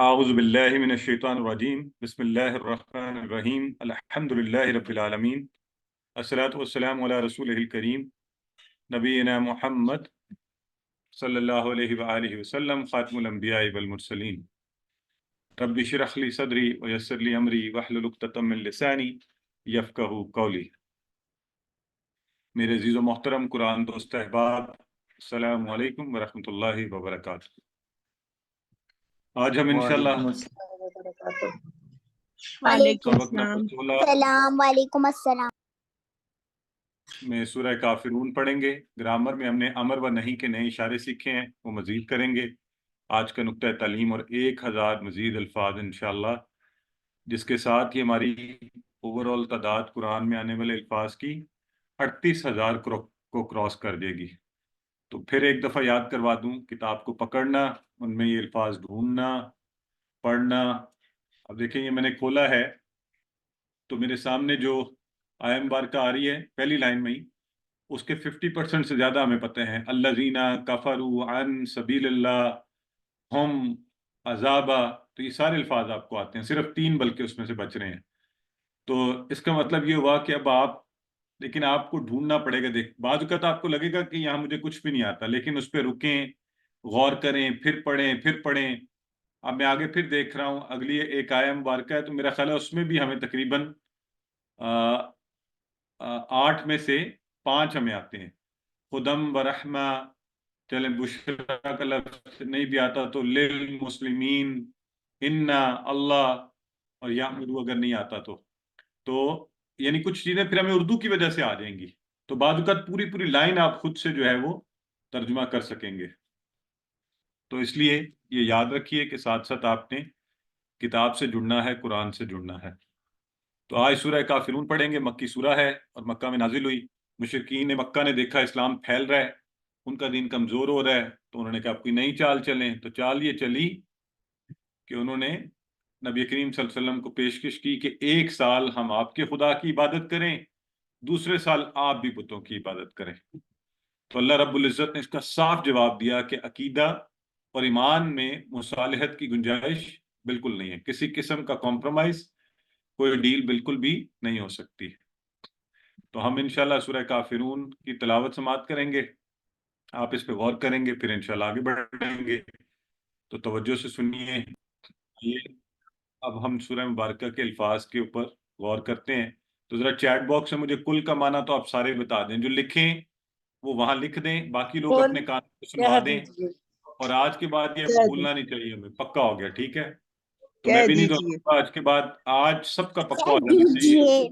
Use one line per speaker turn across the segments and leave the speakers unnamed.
اعوذ باللہ من الشیطان الرجیم بسم اللہ الرحمن الرحیم الحمد للہ رب العالمین الصلاۃ والسلام علی رسولہ الکریم نبینا محمد صلی اللہ علیہ وآلہ وسلم خاتم الانبیاء والمرسلین رب اشرح لی صدری ویسر لی امری واحلل عقدۃ من لسانی یفقہوا قولی۔ میرے عزیز و محترم قرآن دوست احباب، السلام علیکم ورحمۃ اللہ وبرکاتہ۔ آج ہم انشاءاللہ
وعلیکم السلام وبرکاتہ۔
وعلیکم
سبق
السلام۔
نمبر 16
السلام وعلیکم السلام۔
میں سورہ کافرون پڑھیں گے۔ گرامر میں ہم نے امر و نہیں کے نئے اشارے سیکھے ہیں، وہ مزید کریں گے۔ آج کا نقطہ تعلیم اور 1000 مزید الفاظ انشاءاللہ، جس کے ساتھ ہی ہماری اوور آل تعداد قرآن میں آنے والے الفاظ کی 38,000 کو کراس کر جائے گی۔ تو پھر ایک دفعہ یاد کروا دوں، کتاب کو پکڑنا، ان میں یہ الفاظ ڈھونڈنا، پڑھنا۔ اب دیکھیں، یہ میں نے کھولا ہے تو میرے سامنے جو آیت مبارکہ آ رہی ہے پہلی لائن میں ہی، اس کے 50% سے زیادہ ہمیں پتہ ہیں۔ الذین کفروا عن سبیل اللہ ہم عذابا، تو یہ سارے الفاظ آپ کو آتے ہیں، صرف 3 بلکہ اس میں سے بچ رہے ہیں۔ تو اس کا مطلب یہ ہوا کہ اب لیکن آپ کو ڈھونڈنا پڑے گا۔ بعض اوقات آپ کو لگے گا کہ یہاں مجھے کچھ بھی نہیں آتا، لیکن اس پہ رکیں، غور کریں، پھر پڑھیں۔ اب میں آگے پھر دیکھ رہا ہوں، اگلی ایک آیت مبارکہ ہے، تو میرا خیال ہے اس میں بھی ہمیں تقریباً 8 میں سے 5 ہمیں آتے ہیں۔ خدم و رحمہ، چلیں بشرا کا لفظ نہیں بھی آتا تو للمسلمین، انا، اللہ، اور یامرو اگر نہیں آتا تو یعنی کچھ چیزیں پھر ہمیں اردو کی وجہ سے آ جائیں گی، تو بعض اوقات پوری لائن آپ خود سے جو ہے وہ ترجمہ کر سکیں گے۔ تو اس لیے یہ یاد رکھیے کہ ساتھ ساتھ آپ نے کتاب سے جڑنا ہے، قرآن سے جڑنا ہے۔ تو آج سورہ کافرون پڑھیں گے، مکی سورہ ہے اور مکہ میں نازل ہوئی۔ مشرکین مکہ نے دیکھا اسلام پھیل رہا ہے، ان کا دین کمزور ہو رہا ہے، تو انہوں نے کہا کوئی نئی چال چلیں۔ تو چال یہ چلی کہ انہوں نے نبی کریم صلی اللہ علیہ وسلم کو پیشکش کی کہ 1 سال ہم آپ کے خدا کی عبادت کریں، دوسرے سال آپ بھی بتوں کی عبادت کریں۔ تو اللہ رب العزت نے اس کا صاف جواب دیا کہ عقیدہ اور ایمان میں مصالحت کی گنجائش بالکل نہیں ہے، کسی قسم کا کمپرومائز، کوئی ڈیل بالکل بھی نہیں ہو سکتی۔ تو ہم انشاءاللہ سورہ کافرون کی تلاوت سماعت کریں گے، آپ اس پہ غور کریں گے، پھر انشاءاللہ آگے بڑھیں گے۔ تو توجہ سے سنیے۔ یہ اب ہم سورہ مبارکہ کے الفاظ کے اوپر غور کرتے ہیں۔ تو ذرا چیٹ باکس میں مجھے کل کا معنی تو آپ سارے بتا دیں، جو لکھیں وہ وہاں لکھ دیں، باقی لوگ
کل
اپنے کان کو سنوا
کہہ
دیں۔
دیجیے،
اور آج کے بعد یہ
کہہ
بھولنا نہیں چاہیے ہمیں، پکا ہو گیا، ٹھیک ہے؟ تو میں
کہہ
بھی نہیں
دیجیے،
دونوں آج کے بعد، آج سب کا پکا ہو
کہہ
جانا چاہیے،
دیجیے،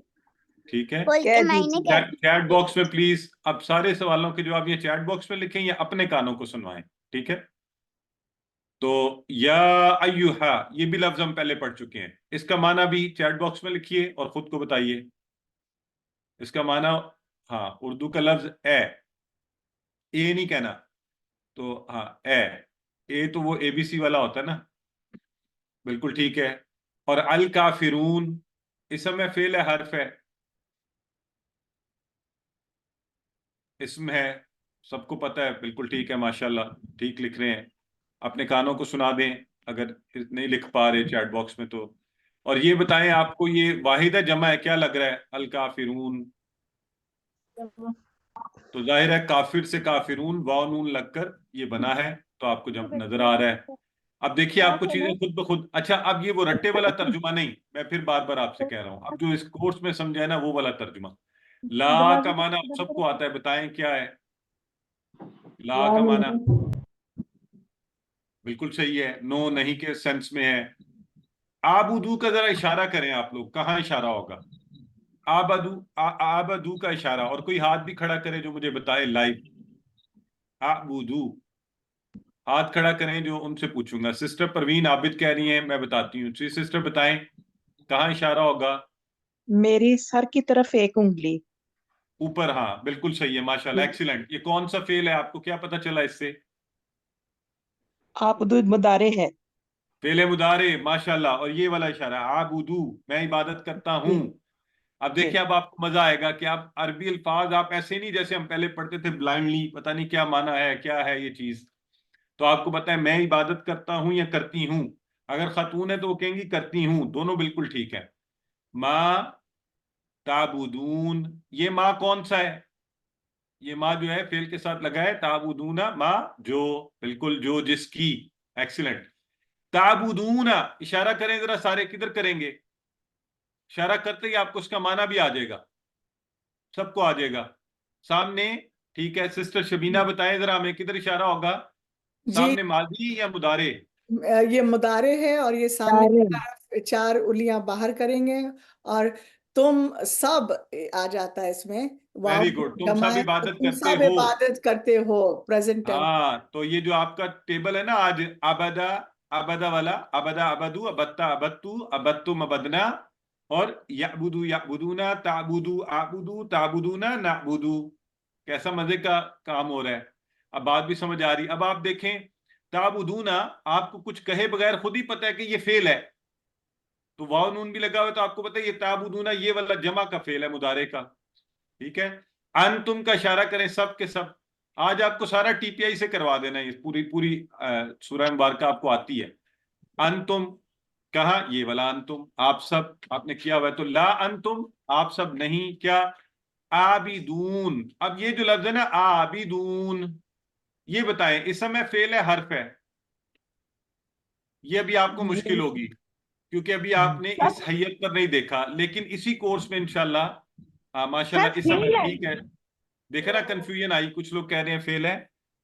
ٹھیک ہے؟
کل کے
کہہ
معنی
دیجیے۔
کہہ
چیٹ باکس میں پلیز اب سارے سوالوں کے جواب یہ چیٹ باکس میں لکھیں یا اپنے کانوں کو سنوائیں، ٹھیک ہے؟ تو یا ایوہا، یہ بھی لفظ ہم پہلے پڑھ چکے ہیں، اس کا معنی بھی چیٹ باکس میں لکھیے اور خود کو بتائیے اس کا معنی۔ ہاں، اردو کا لفظ اے نہیں کہنا، تو ہاں اے تو وہ اے بی سی والا ہوتا ہے نا، بالکل ٹھیک ہے۔ اور الکافرون اسم ہے، فعل ہے، حرف ہے، اسم ہے، سب کو پتہ ہے، بالکل ٹھیک ہے، ماشاءاللہ ٹھیک لکھ رہے ہیں۔ اپنے کانوں کو سنا دیں اگر نہیں لکھ پا رہے چیٹ باکس میں تو۔ اور یہ بتائیں آپ کو یہ واحد ہے جمع ہے، کیا لگ رہا ہے؟ الکافرون، تو ظاہر ہے کافر سے کافرون واو نون لگ کر یہ بنا ہے، تو آپ کو جب نظر آ رہا ہے۔ اب دیکھیے آپ کو چیزیں خود بخود، اچھا اب یہ وہ رٹے والا ترجمہ نہیں، میں پھر بار بار آپ سے کہہ رہا ہوں، اب جو اس کورس میں سمجھا ہے نا وہ والا ترجمہ۔ لا کا معنی آپ سب کو آتا ہے، بتائیں کیا ہے لا کا معنی؟ بالکل صحیح ہے، نو نہیں کے سینس میں ہے۔ آبدو کا ذرا اشارہ کریں آپ لوگ، کہاں اشارہ ہوگا؟ آبدو کا اشارہ، اور کوئی ہاتھ بھی کھڑا کرے جو مجھے بتائے لائیو۔ آبدو ہاتھ کھڑا کریں جو ان سے پوچھوں گا۔ سسٹر پروین عابد کہہ رہی ہیں، میں بتاتی ہوں، سسٹر بتائیں کہاں اشارہ ہوگا؟
میری سر کی طرف ایک انگلی۔
اوپر، ہاں بالکل صحیح ہے، ماشاءاللہ ایکسیلنٹ۔ یہ کون سا فعل ہے، آپ کو کیا پتا چلا اس سے؟
آپ مدارے ہے۔
فعل مضارع، ماشاءاللہ، اور یہ والا اشارہ عابدو، میں عبادت کرتا ہوں۔ اب
ٹھیک۔
دیکھیں اب آپ کو مزہ آئے گا کہ آپ عربی الفاظ آپ ایسے نہیں جیسے ہم پہلے پڑھتے تھے بلائنڈلی، پتہ نہیں کیا معنی ہے، کیا ہے یہ چیز۔ تو آپ کو پتہ ہے میں عبادت کرتا ہوں یا کرتی ہوں، اگر خاتون ہے تو وہ کہیں گی کرتی ہوں، دونوں بالکل ٹھیک ہے. ما تعبدون، یہ ما کون سا ہے؟ یہ ما جو ہے فعل کے ساتھ لگا ہے. تعبدون ما جو، بالکل جو جس کی. ایکسیلنٹ. تعبدون اشارہ کریں ذرا سارے، کدھر کریں گے؟ اشارہ کرتے ہی آپ کو اس کا معنی بھی آ جائے گا، سب کو آ جائے گا سامنے. ٹھیک ہے سسٹر شبینہ بتائیں ذرا ہمیں کدھر اشارہ ہوگا؟
جی
سامنے ماضی یا مضارع؟
یہ مضارع ہے اور یہ سامنے کی طرف 4 انگلیاں باہر کریں گے اور تم سب آ جاتا ہے اس میں. واو
ویری گڈ. تم
جمع
سب
ہے،
عبادت
تم
کرتے
سب
ہو.
عبادت کرتے ہو پریزنٹ ٹینس.
ہاں تو یہ جو آپ کا ٹیبل ہے نا آج، ابدا ابدا والا، ابدا ابدو، ابتا ابتو، ابتم ابدنا، اور یعبدو یعبدونا، تعبدو اعبدو، تعبدونا نعبدو. کیسا مزے کا کام ہو رہا ہے. اب بات بھی سمجھ آ رہی. اب آپ دیکھیں تعبدونا آپ کو کچھ کہے بغیر خود ہی پتہ ہے کہ یہ فعل ہے، تو واو نون بھی لگا ہوا ہے تو آپ کو پتہ ہے یہ تعبدونا یہ والا جمع کا فعل ہے مضارع کا. ٹھیک ہے. انتم کا اشارہ کریں سب کے سب. آج آپ کو سارا ٹی پی آئی سے کروا دینا، یہ پوری سورہ مبارکہ آپ کو آتی ہے. انتم کہاں؟ یہ والا انتم، آپ سب آپ نے کیا ہوا ہے. تو لا انتم آپ سب نہیں، کیا؟ عابدون. اب یہ جو لفظ ہے نا عابدون، یہ بتائیں اسم ہے فعل ہے حرف ہے؟ یہ ابھی آپ کو مشکل ہوگی کیونکہ ابھی آپ نے اس حیت پر نہیں دیکھا، لیکن اسی کورس میں انشاءاللہ ماشاءاللہ اسم ہے. ٹھیک ہے دیکھا نا کنفیوژن آئی، کچھ لوگ کہہ رہے ہیں فعل ہے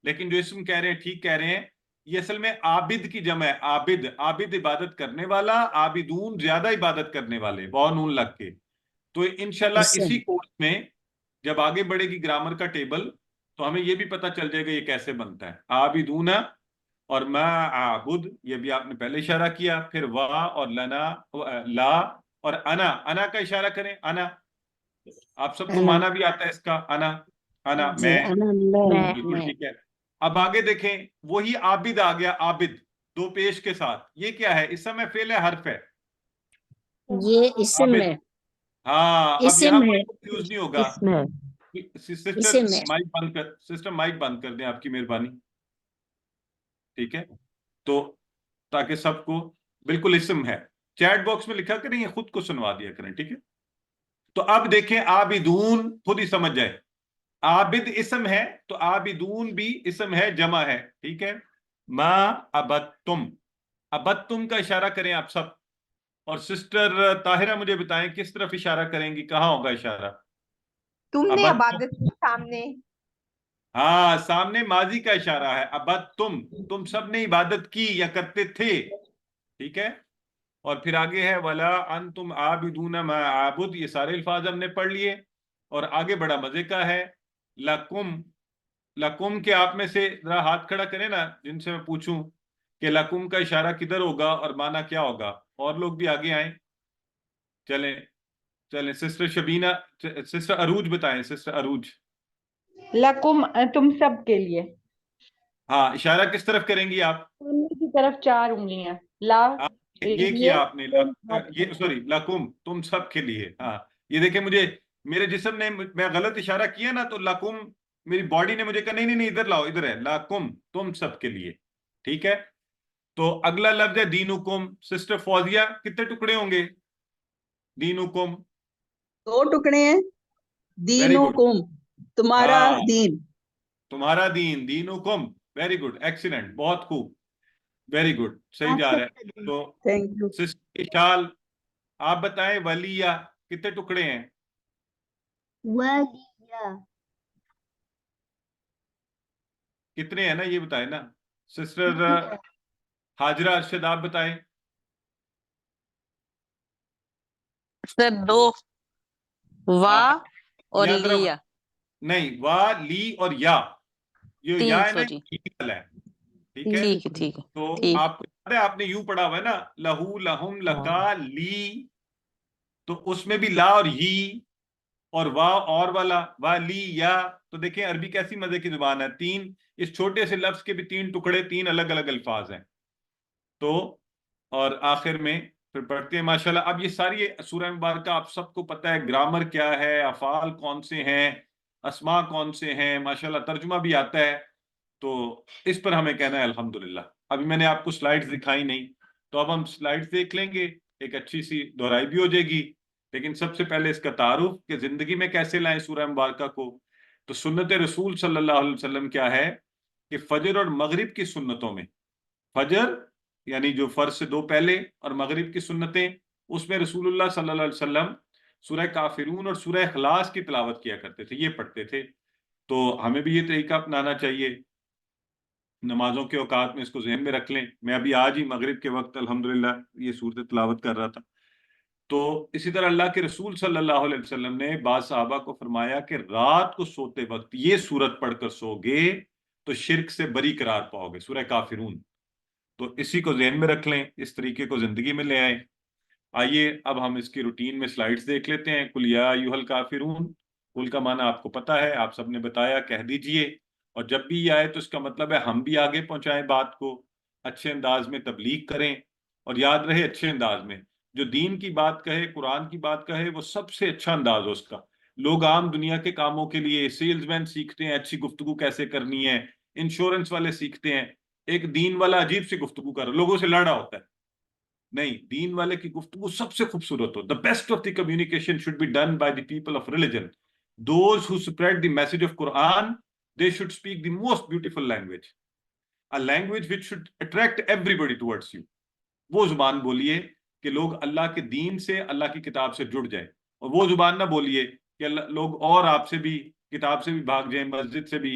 لیکن جو اسم کہہ رہے ہیں ٹھیک کہہ رہے ہیں. یہ اصل میں عابد کی جمع ہے. عابد، عابد عبادت کرنے والا، عابدون زیادہ عبادت کرنے والے، واو نون لگ کے. تو انشاءاللہ اسی کورس میں جب آگے بڑھے گی گرامر کا ٹیبل تو ہمیں یہ بھی پتہ چل جائے گا یہ کیسے بنتا ہے. عابدون اور ما عابد، یہ بھی آپ نے پہلے اشارہ کیا. پھر وا اور لنا، لا اور انا کا اشارہ کریں. انا آپ سب کو مانا بھی آتا ہے اس کا. انا میں، بالکل ٹھیک ہے. اب آگے دیکھیں وہی عابد آ گیا، عابد دو پیش کے ساتھ. یہ کیا ہے؟ اسم ہے فعل ہے حرف ہے؟
یہ اسم
عابد.
ہے،
ہاں اب
اسم
یہاں
ہے،
کوئی کنفیوز نہیں ہوگا.
اسم ہے،
سسٹر
اسم ہے.
مائک بند کر دیں آپ کی مہربانی. ٹھیک ہے تو تاکہ سب کو بالکل اسم ہے. چیٹ باکس میں لکھا کریں، یہ خود کو سنوا دیا کریں. ٹھیک ہے تو اب دیکھیں عابدون خود ہی سمجھ جائے. عابد اسم ہے تو عابدون بھی اسم ہے، جمع ہے. ٹھیک ہے. ما ابتم، ابتم کا اشارہ کریں آپ سب. اور سسٹر طاہرہ مجھے بتائیں کس طرف اشارہ کریں گی، کہاں ہوگا اشارہ؟
تم نے
ابتم.
عبادت کی سامنے.
ہاں سامنے ماضی کا اشارہ ہے. ابتم تم سب نے عبادت کی یا کرتے تھے. ٹھیک ہے. اور پھر آگے ہے ولا انتم عابدون ما اعبد، یہ سارے الفاظ ہم نے پڑھ لیے. اور آگے بڑا مزے کا ہے لکم. لکم کے آپ میں سے ذرا ہاتھ کھڑا کریں نا جن سے میں پوچھوں کہ لکم کا اشارہ کدھر ہوگا اور معنی کیا ہوگا. اور لوگ بھی آگے آئیں. چلیں سسٹر شبینہ، سسٹر عروج بتائیں. سسٹر عروج
لکم تم سب کے لیے.
ہاں اشارہ کس طرف کریں گی آپ؟
سامنے کی طرف 4 انگلیاں. لا
یہ کیا آپ نے، یہ سوری لکم تم سب کے لیے. ہاں یہ دیکھیں مجھے میرے جسم نے، میں غلط اشارہ کیا نا تو لکم میری باڈی نے مجھے کہا نہیں نہیں نہیں ادھر لاؤ، ادھر ہے لکم تم سب کے لیے. ٹھیک ہے تو اگلا لفظ ہے دینکم. سسٹر فوزیہ کتنے ٹکڑے ہوں گے؟ دینکم
2 ٹکڑے ہیں.
Very good.
دینکم تمہارا
ہاں
دین.
تمہارا دین، دینکم. ویری گڈ، ایکسیلنٹ، بہت خوب، ویری گڈ، صحیح جا رہا ہے. تو
تھینک یو.
سسٹر اشال آپ بتائیں ولیہ کتنے ٹکڑے ہیں؟
ولیہ
کتنے ہیں نا یہ بتائیں نا. سسٹر حاجرہ ارشد آپ بتائیں.
سر 2 وا اور
یہاں ذرا
لیا،
نہیں، وا لی اور یا، یہ
3
یا ہے نا
سوری.
یہ والا ہے. ٹھیک ہے
ٹھیک ہے ٹھیک ہے
تو
ٹھیک.
آپ کو یاد ہے آپ نے یوں پڑھا ہوا ہے نا لہو لہم لکا لی، تو اس میں بھی لا اور ہی اور وا اور والا وا لی یا. تو دیکھیں عربی کیسی مزے کی زبان ہے. 3 اس چھوٹے سے لفظ کے بھی 3 ٹکڑے، 3 الگ الگ الفاظ ہیں. تو اور آخر میں پھر پڑھتے ہیں ماشاءاللہ. اب یہ ساری سورہ مبارکہ آپ سب کو پتہ ہے گرامر کیا ہے، افعال کون سے ہیں، اسماء کون سے ہیں، ماشاءاللہ ترجمہ بھی آتا ہے. تو اس پر ہمیں کہنا ہے الحمدللہ. ابھی میں نے آپ کو سلائیڈز دکھائی نہیں تو اب ہم سلائڈ دیکھ لیں گے, ایک اچھی سی دہرائی بھی ہو جائے گی, لیکن سب سے پہلے اس کا تعارف کہ زندگی میں کیسے لائیں سورہ مبارکہ کو. تو سنت رسول صلی اللہ علیہ وسلم کیا ہے کہ فجر اور مغرب کی سنتوں میں, فجر یعنی جو فرض سے 2 پہلے اور مغرب کی سنتیں, اس میں رسول اللہ صلی اللہ علیہ وسلم سورہ کافرون اور سورہ اخلاص کی تلاوت کیا کرتے تھے, یہ پڑھتے تھے. تو ہمیں بھی یہ طریقہ اپنانا چاہیے. نمازوں کے اوقات میں اس کو ذہن میں رکھ لیں. میں ابھی آج ہی مغرب کے وقت الحمدللہ یہ صورت تلاوت کر رہا تھا. تو اسی طرح اللہ کے رسول صلی اللہ علیہ وسلم نے بعض صحابہ کو فرمایا کہ رات کو سوتے وقت یہ سورت پڑھ کر سو گے تو شرک سے بری قرار پاؤ گے, سورہ کافرون. تو اسی کو ذہن میں رکھ لیں, اس طریقے کو زندگی میں لے آئیں. آئیے اب ہم اس کی روٹین میں سلائیڈز دیکھ لیتے ہیں. قل یا ایھا الکافرون, قل کا معنی آپ کو پتا ہے, آپ سب نے بتایا, کہہ دیجئے. اور جب بھی یہ آئے تو اس کا مطلب ہے ہم بھی آگے پہنچائیں بات کو, اچھے انداز میں تبلیغ کریں. اور یاد رہے اچھے انداز میں, جو دین کی بات کہے, قرآن کی بات کہے, وہ سب سے اچھا انداز ہو اس کا. لوگ عام دنیا کے کاموں کے لیے سیلز مین سیکھتے ہیں اچھی گفتگو کیسے کرنی ہے, انشورنس والے سیکھتے ہیں, ایک دین والا عجیب سی گفتگو کر لوگوں سے لڑا ہوتا ہے. نہیں, دین والے کی گفتگو سب سے خوبصورت ہو. The best of the communication should be done by the people of religion. Those who spread the message of Quran, they should speak the most beautiful language. A language which should attract everybody towards you. وہ زبان بولیے کہ لوگ اللہ کے دین سے, اللہ کی کتاب سے جڑ جائیں. اور وہ زبان نہ بولیے کہ لوگ اور آپ سے بھی کتاب سے بھی بھاگ جائیں, مسجد سے بھی,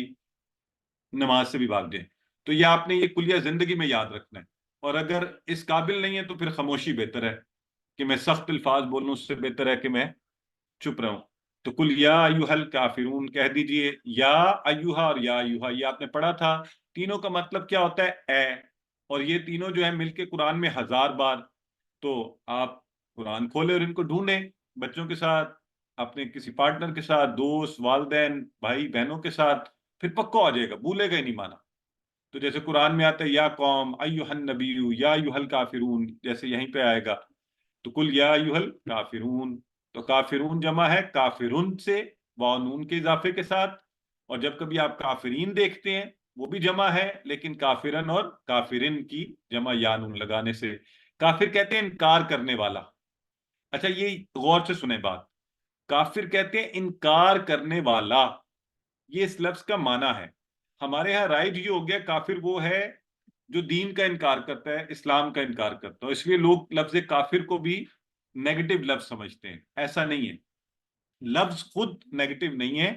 نماز سے بھی بھاگ جائیں. تو یہ آپ نے یہ کلیہ زندگی میں یاد رکھنا ہے. اور اگر اس قابل نہیں ہے تو پھر خاموشی بہتر ہے, کہ میں سخت الفاظ بولوں اس سے بہتر ہے کہ میں چپ رہوں. تو قل یا ایھا الکافرون کہہ دیجئے. یا ایھا اور یا ایھا یہ آپ نے پڑھا تھا. تینوں کا مطلب کیا ہوتا ہے؟ اے. اور یہ تینوں جو ہے مل کے قرآن میں 1000 بار. تو آپ قرآن کھولے اور ان کو ڈھونڈیں, بچوں کے ساتھ, اپنے کسی پارٹنر کے ساتھ, دوست, والدین, بھائی بہنوں کے ساتھ, پھر پکا ہو جائے گا, بھولے گا ہی نہیں مانا. تو جیسے قرآن میں آتا ہے یا قوم ایھا النبی یا ایھا الکافرون, جیسے یہیں پہ آئے گا. تو قل یا ایھا الکافرون, تو کافرون جمع ہے کافرون سے, واو نون کے اضافے کے ساتھ. اور جب کبھی آپ کافرین دیکھتے ہیں وہ بھی جمع ہے, لیکن کافرن اور کافرن کی جمع یا نون لگانے سے. کافر کہتے ہیں انکار کرنے والا. اچھا یہ غور سے سنیں بات, کافر کہتے ہیں انکار کرنے والا, یہ اس لفظ کا معنی ہے. ہمارے ہاں رائج یہ ہو گیا کافر وہ ہے جو دین کا انکار کرتا ہے, اسلام کا انکار کرتا ہے, اس لیے لوگ لفظ کافر کو بھی نیگیٹو لفظ سمجھتے ہیں. ایسا نہیں ہے, لفظ خود نیگیٹو نہیں ہے,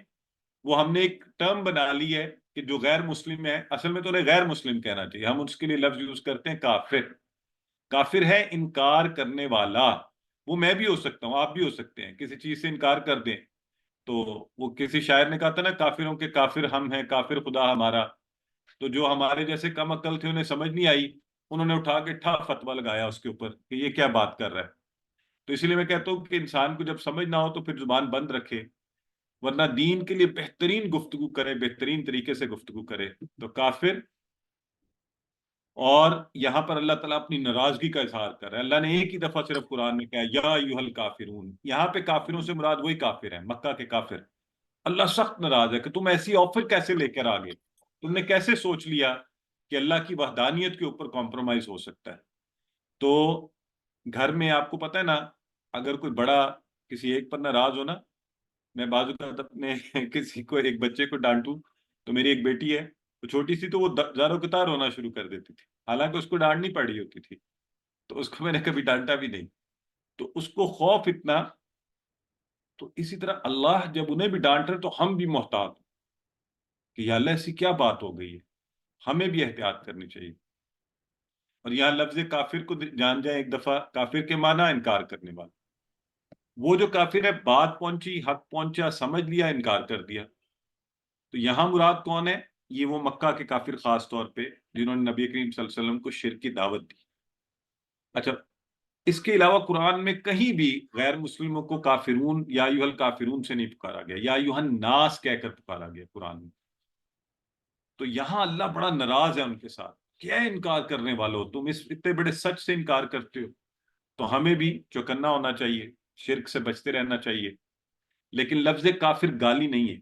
وہ ہم نے ایک ٹرم بنا لی ہے کہ جو غیر مسلم ہے, اصل میں تو انہیں غیر مسلم کہنا چاہیے, ہم اس کے لیے لفظ یوز کرتے ہیں کافر. کافر ہے انکار کرنے والا. وہ میں بھی ہو سکتا ہوں, آپ بھی ہو سکتے ہیں, کسی چیز سے انکار کر دیں. تو وہ کسی شاعر نے کہا تھا نا, کافروں کے کافر ہم ہیں, کافر خدا ہمارا. تو جو ہمارے جیسے کم عقل تھے انہیں سمجھ نہیں آئی, انہوں نے اٹھا کے ٹھا فتویٰ لگایا اس کے اوپر کہ یہ کیا بات کر رہا ہے. تو اسی لیے میں کہتا ہوں کہ انسان کو جب سمجھ نہ ہو تو پھر زبان بند رکھے, ورنہ دین کے لیے بہترین گفتگو کرے, بہترین طریقے سے گفتگو کرے. تو کافر, اور یہاں پر اللہ تعالیٰ اپنی ناراضگی کا اظہار کر رہا ہے. اللہ نے ایک ہی دفعہ صرف قرآن میں کہا یا ایھا الکافرون. یہاں پہ کافروں سے مراد وہی کافر ہیں, مکہ کے کافر. اللہ سخت ناراض ہے کہ تم ایسی آفر کیسے لے کر آگے, تم نے کیسے سوچ لیا کہ اللہ کی وحدانیت کے اوپر کمپرومائز ہو سکتا ہے. تو گھر میں آپ کو پتہ ہے نا, اگر کوئی بڑا کسی ایک پر ناراض ہو نا, میں بعض اوقات اپنے کسی کو, ایک بچے کو ڈانٹوں, تو میری ایک بیٹی ہے, تو چھوٹی سی, تو وہ زاروں قطار ہونا شروع کر دیتی تھی, حالانکہ اس کو ڈانٹنی پڑی ہوتی تھی. تو اس کو میں نے کبھی ڈانٹا بھی نہیں, تو اس کو خوف اتنا. تو اسی طرح اللہ جب انہیں بھی ڈانٹ رہے تو ہم بھی محتاط کہ یا اللہ ایسی کیا بات ہو گئی ہے, ہمیں بھی احتیاط کرنی چاہیے. اور یہاں لفظ کافر کو جان جائیں ایک دفعہ, کافر کے معنی انکار کرنے والا. وہ جو کافر ہے, بات پہنچی, حق پہنچا, سمجھ لیا, انکار کر دیا. تو یہاں مراد کون ہے؟ یہ وہ مکہ کے کافر خاص طور پہ جنہوں نے نبی کریم صلی اللہ علیہ وسلم کو شرک کی دعوت دی. اچھا, اس کے علاوہ قرآن میں کہیں بھی غیر مسلموں کو کافرون یا ایھا الکافرون سے نہیں پکارا گیا, یا ایھا الناس کہہ کر پکارا گیا قرآن میں. تو یہاں اللہ بڑا ناراض ہے ان کے ساتھ, کیا انکار کرنے والو, تم اس اتنے بڑے سچ سے انکار کرتے ہو. تو ہمیں بھی چوکنا ہونا چاہیے, شرک سے بچتے رہنا چاہیے. لیکن لفظ کافر گالی نہیں ہے,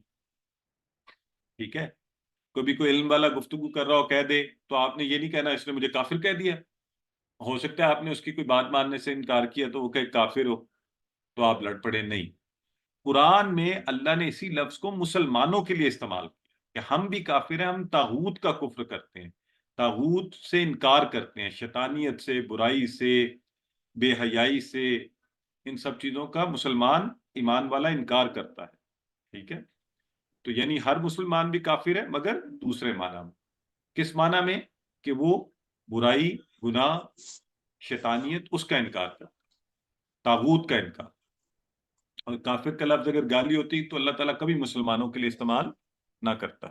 ٹھیک ہے. کبھی کوئی علم والا گفتگو کر رہا ہو کہہ دے, تو آپ نے یہ نہیں کہنا اس نے مجھے کافر کہہ دیا. ہو سکتا ہے آپ نے اس کی کوئی بات ماننے سے انکار کیا تو وہ کہ کافر ہو تو آپ لڑ پڑے. نہیں، قرآن میں اللہ نے اسی لفظ کو مسلمانوں کے لیے استعمال کیا کہ ہم بھی کافر ہیں، ہم طاغوت کا کفر کرتے ہیں، طاغوت سے انکار کرتے ہیں، شیطانیت سے، برائی سے، بے حیائی سے، ان سب چیزوں کا مسلمان ایمان والا انکار کرتا ہے. ٹھیک ہے، تو یعنی ہر مسلمان بھی کافر ہے مگر دوسرے معنی میں. کس معنی میں؟ کہ وہ برائی، گناہ، شیطانیت اس کا انکار کرتا ہے، طاغوت کا انکار. اور کافر کا لفظ اگر گالی ہوتی تو اللہ تعالیٰ کبھی مسلمانوں کے لیے استعمال نہ کرتا.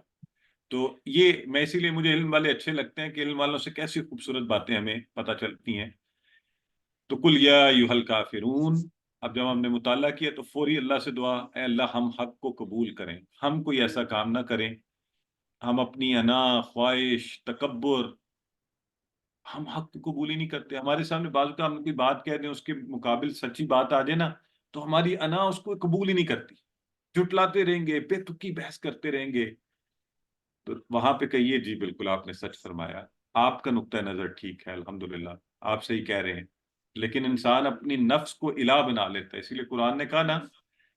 تو یہ میں اسی لیے مجھے علم والے اچھے لگتے ہیں کہ علم والوں سے کیسی خوبصورت باتیں ہمیں پتہ چلتی ہیں. تو کل یا ایھا الکافرون، اب جب ہم نے مطالعہ کیا تو فوری اللہ سے دعا، اے اللہ ہم حق کو قبول کریں، ہم کوئی ایسا کام نہ کریں، ہم اپنی انا، خواہش، تکبر، ہم حق کو قبول ہی نہیں کرتے. ہمارے سامنے بعض کا ہم کوئی بات کہہ دیں، اس کے مقابل سچی بات آ جائے نا تو ہماری انا اس کو قبول ہی نہیں کرتی، جھٹلاتے رہیں گے، بے تکی بحث کرتے رہیں گے. تو وہاں پہ کہیے جی بالکل آپ نے سچ فرمایا، آپ کا نقطہ نظر ٹھیک ہے، الحمدللہ آپ صحیح کہہ رہے ہیں. لیکن انسان اپنی نفس کو الہ بنا لیتا ہے، اسی لیے قرآن نے کہا نا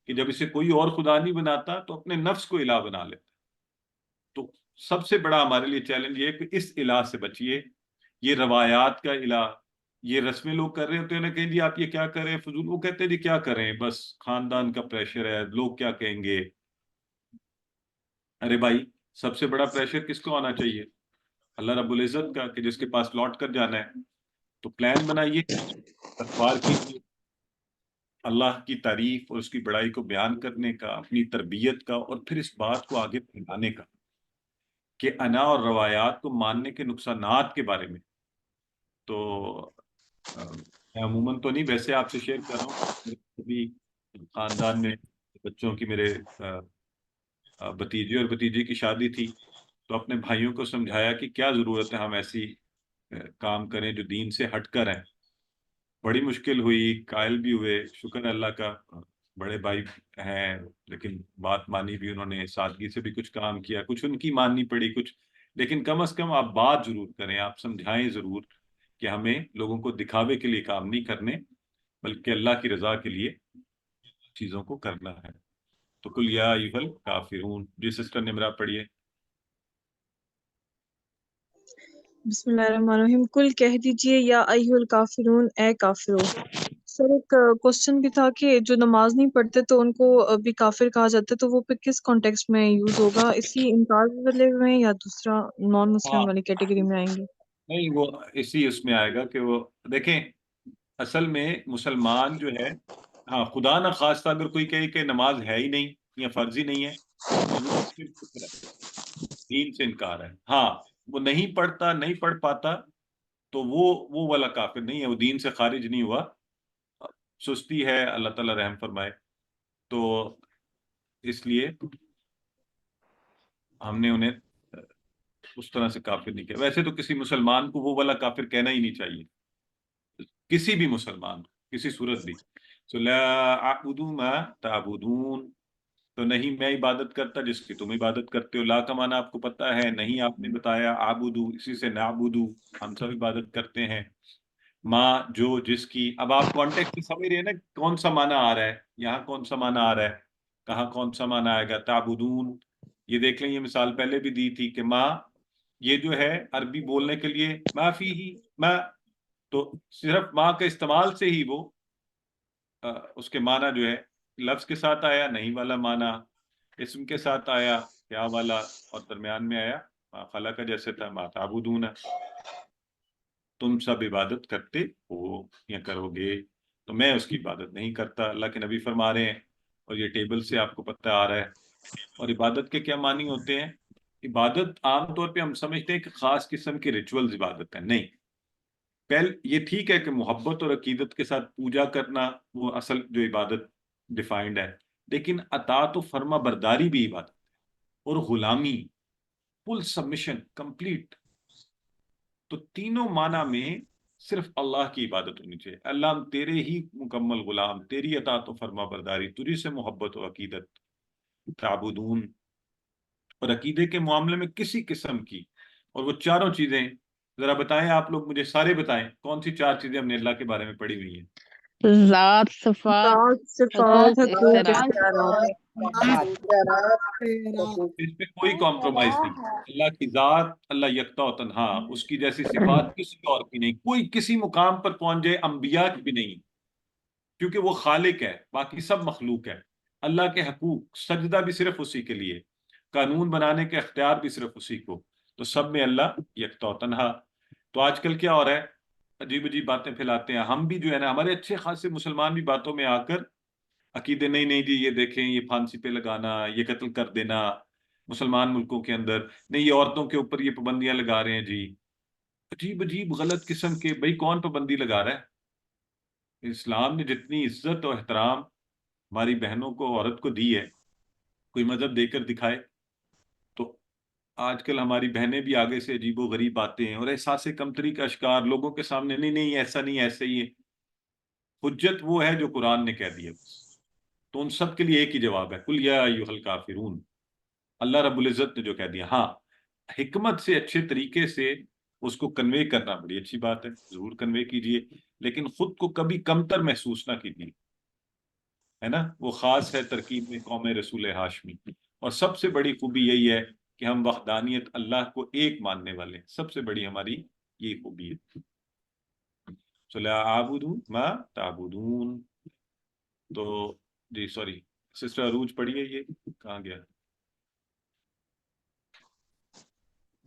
کہ جب اسے کوئی اور خدا نہیں بناتا تو اپنے نفس کو الہ بنا لیتا. تو سب سے بڑا ہمارے لیے چیلنج یہ ہے کہ اس الہ سے بچیے. یہ روایات کا الہ، یہ رسمیں لوگ کر رہے ہوتے ہیں نا کہ جی آپ یہ کیا کریں فضول، وہ کہتے ہیں جی کیا کریں، بس خاندان کا پریشر ہے، لوگ کیا کہیں گے. ارے بھائی، سب سے بڑا پریشر کس کو آنا چاہیے؟ اللہ رب العزت کا، کہ جس کے پاس لوٹ کر جانا ہے. تو پلان بنائیے، استغفار کیجیے، اللہ کی تعریف اور اس کی بڑائی کو بیان کرنے کا، اپنی تربیت کا، اور پھر اس بات کو آگے پھیلانے کا کہ انا اور روایات کو ماننے کے نقصانات کے بارے میں. تو میں عموماً تو نہیں، ویسے آپ سے شیئر کر رہا ہوں، ابھی خاندان میں بچوں کی، میرے بھتیجے اور بھتیجی کی شادی تھی تو اپنے بھائیوں کو سمجھایا کہ کیا ضرورت ہے ہم ایسی کام کریں جو دین سے ہٹ کر ہیں. بڑی مشکل ہوئی، قائل بھی ہوئے، شکر اللہ کا بڑے بھائی ہیں، لیکن بات مانی بھی انہوں نے، سادگی سے بھی کچھ کام کیا، کچھ ان کی ماننی پڑی کچھ. لیکن کم از کم آپ بات ضرور کریں، آپ سمجھائیں ضرور کہ ہمیں لوگوں کو دکھاوے کے لیے کام نہیں کرنے بلکہ اللہ کی رضا کے لیے چیزوں کو کرنا ہے. تو کل یا ایھا الکافرون. جی سسٹر نمرا پڑھیے.
بسم اللہ الرحمن الرحیم. کل کہہ دیجئے یا ایھا الکافرون، اے کافرو. سر ایک کوشچن بھی تھا کہ جو نماز نہیں پڑھتے تو ان کو بھی کافر کہا جاتا ہے، تو وہ پھر کس کانٹیکسٹ میں یوز ہوگا؟ اسی انکار والے میں یا دوسرا نان مسلم والی کیٹیگری میں آئیں گے؟
نہیں، وہ اسی اس میں آئے گا کہ وہ دیکھیں اصل میں مسلمان جو ہے، ہاں خدا نہ خواستہ اگر کوئی کہے کہ نماز ہے ہی نہیں یا فرض ہی نہیں ہے تو وہ صرف کفر ہے، دین سے انکار ہے. ہاں وہ نہیں پڑھتا، نہیں پڑھ پاتا تو وہ والا کافر نہیں ہے، وہ دین سے خارج نہیں ہوا، سستی ہے، اللہ تعالیٰ رحم فرمائے. تو اس لیے ہم نے انہیں اس طرح سے کافر نہیں کیا. ویسے تو کسی مسلمان کو وہ والا کافر کہنا ہی نہیں چاہیے، کسی بھی مسلمان کو کسی صورت بھی. سو لا اعبد ما تعبدون، تو نہیں میں عبادت کرتا جس کی تم عبادت کرتے ہو. لا کا معنی آپ کو پتہ ہے، نہیں آپ نے بتایا، عابدو اسی سے نعبدو، ہم سب عبادت کرتے ہیں. ماں جو، جس کی. اب آپ کانٹیکٹ سمجھ رہے ہیں نا کون سا معنی آ رہا ہے یہاں، کون سا معنی آ رہا ہے کہاں، کون سا معنی آئے گا. تعبدون، یہ دیکھ لیں، یہ مثال پہلے بھی دی تھی کہ ماں یہ جو ہے عربی بولنے کے لیے ما فی ہی ما، تو صرف ماں کے استعمال سے ہی وہ اس کے معنی جو ہے لفظ کے ساتھ آیا نہیں والا معنی، اسم کے ساتھ آیا کیا والا، اور درمیان میں آیا ما خلق کا جیسے تھا ما تعبدون، تم سب عبادت کرتے ہو یا کرو گے. تو میں اس کی عبادت نہیں کرتا، اللہ کے نبی فرما رہے ہیں، اور یہ ٹیبل سے آپ کو پتہ آ رہا ہے. اور عبادت کے کیا معنی ہوتے ہیں؟ عبادت عام طور پہ ہم سمجھتے ہیں کہ خاص قسم کی ریچولز عبادت ہے، نہیں. یہ ٹھیک ہے کہ محبت اور عقیدت کے ساتھ پوجا کرنا وہ اصل جو عبادت ڈیفائنڈ ہے، لیکن اطاعت و فرما برداری بھی عبادت ہے، اور غلامی، فل سبمیشن، کمپلیٹ. تو تینوں معنی میں صرف اللہ کی عبادت ہونی چاہیے. اللہ ہم تیرے ہی مکمل غلام، تیری اطاعت و فرما برداری، تجھی سے محبت و عقیدت. تعبدون، اور عقیدے کے معاملے میں کسی قسم کی، اور وہ چاروں چیزیں ذرا بتائیں آپ لوگ، مجھے سارے بتائیں کون سی 4 چیزیں ہم نے اللہ کے بارے میں پڑھی ہوئی ہیں؟
ذات، صفات،
ذات،
حقوق،
صفات، حقوق،
اختیارات۔
اس پہ کوئی کمپرومائز نہیں. اللہ کی ذات، اللہ یکتا و تنہا، اس کی جیسی صفات کسی اور کی نہیں. کوئی کسی مقام پر پہنچ جائے انبیاء کی بھی نہیں، کیونکہ وہ خالق ہے، باقی سب مخلوق ہے. اللہ کے حقوق، سجدہ بھی صرف اسی کے لیے، قانون بنانے کے اختیار بھی صرف اسی کو. تو سب میں اللہ یکتا و تنہا. تو آج کل کیا ہو رہا ہے، عجیب عجیب باتیں پھیلاتے ہیں. ہم بھی جو ہے نا، ہمارے اچھے خاصے مسلمان بھی باتوں میں آ کر عقیدے نہیں نہیں جی یہ دیکھیں یہ پھانسی پہ لگانا، یہ قتل کر دینا مسلمان ملکوں کے اندر، نہیں یہ عورتوں کے اوپر یہ پابندیاں لگا رہے ہیں جی. عجیب عجیب غلط قسم کے. بھائی کون پابندی لگا رہا ہے؟ اسلام نے جتنی عزت اور احترام ہماری بہنوں کو، عورت کو دی ہے، کوئی مذہب دے کر دکھائے. تو آج کل ہماری بہنیں بھی آگے سے عجیب و غریب باتیں ہیں اور احساس کمتری کا شکار لوگوں کے سامنے، نہیں نہیں ایسا نہیں، ایسے ہی ہے. حجت وہ ہے جو قرآن نے کہہ دیا بس. تو ان سب کے لیے ایک ہی جواب ہے، کل یا ایھا الکافرون. اللہ رب العزت نے جو کہہ دیا. ہاں حکمت سے، اچھے طریقے سے اس کو کنوے کرنا بڑی اچھی بات ہے، ضرور کنوے کیجئے، لیکن خود کو کبھی کمتر محسوس نہ کیجیے، ہے نا. وہ خاص ہے ترکیب میں قوم رسول ہاشمی. اور سب سے بڑی خوبی یہی ہے کہ ہم وحدانیت اللہ کو ایک ماننے والے ہیں. سب سے بڑی ہماری یہ خوبی ہے. لا اعبد ما تعبدون. تو جی سوری سسٹر عروج پڑھیے، یہ کہاں گیا؟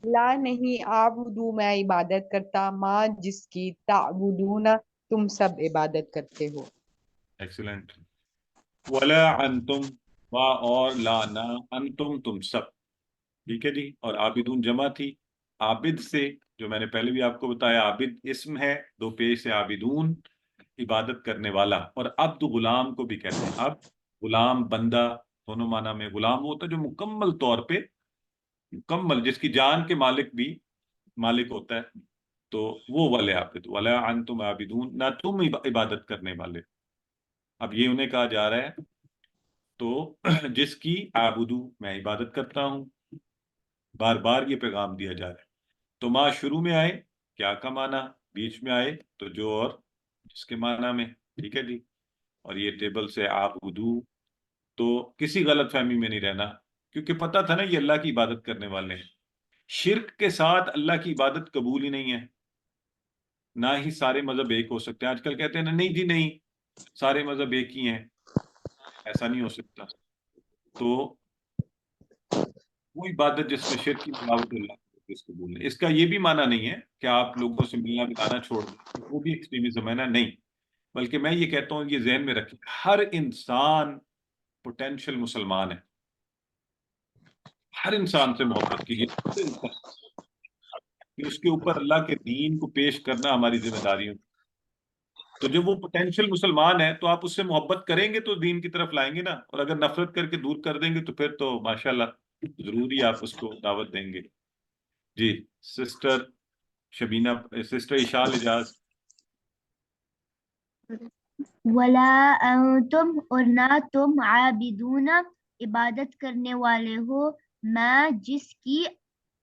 لا نہیں آبدو میں عبادت کرتا، ماں جس کی تعبدون تم سب عبادت کرتے ہو.
ایکسلنٹ. ولا انتم، وا اور لا نہ، انتم تم سب. ٹھیک ہے جی. اور عابدون جمع تھی عابد سے، جو میں نے پہلے بھی آپ کو بتایا عابد اسم ہے، دو پیش سے عابدون عبادت کرنے والا. اور عبد غلام کو بھی کہتے ہیں. اب غلام بندہ دونوں معنی میں. غلام وہ ہوتا ہے جو مکمل طور پہ، مکمل جس کی جان کے مالک بھی مالک ہوتا ہے، تو وہ والے عابد. ولا انتم عابدون، نہ تم عبادت کرنے والے. اب یہ انہیں کہا جا رہا ہے تو جس کی عابدو میں عبادت کرتا ہوں. بار بار یہ پیغام دیا جا رہا ہے. تو ماں شروع میں آئے کیا کا معنی، بیچ میں آئے تو جو اور جس کے معنی میں. ٹھیک ہے جی. اور یہ ٹیبل سے عابدو، تو کسی غلط فہمی میں نہیں رہنا، کیونکہ پتہ تھا نا یہ اللہ کی عبادت کرنے والے ہیں. شرک کے ساتھ اللہ کی عبادت قبول ہی نہیں ہے. نہ ہی سارے مذہب ایک ہو سکتے ہیں. آج کل کہتے ہیں نا نہیں جی نہیں سارے مذہب ایک ہی ہیں، ایسا نہیں ہو سکتا. تو وہ عبادت جس میں شرک کی ملاوٹ اللہ اس قبول نہیں. اس کا یہ بھی معنی نہیں ہے کہ آپ لوگوں سے ملنا ملانا چھوڑ دیں، وہ بھی ایکسٹریمزم ہے نا، نہیں. بلکہ میں یہ کہتا ہوں، یہ ذہن میں رکھیں، ہر انسان پوٹینشل مسلمان ہے. ہر انسان سے محبت کیجیے، ہر انسان. اس کے اوپر اللہ کے دین کو پیش کرنا ہماری ذمہ داری ہے. تو جب وہ پوٹینشل مسلمان ہے تو آپ اس سے محبت کریں گے تو دین کی طرف لائیں گے نا. اور اگر نفرت کر کے دور کر دیں گے تو پھر تو ماشاءاللہ ضروری آپ اس کو دعوت دیں گے. جی سسٹر شبینہ، سسٹر اشال اجاز.
ولا انتم اور نہ تم عابدون عبادت کرنے والے ہو، میں جس کی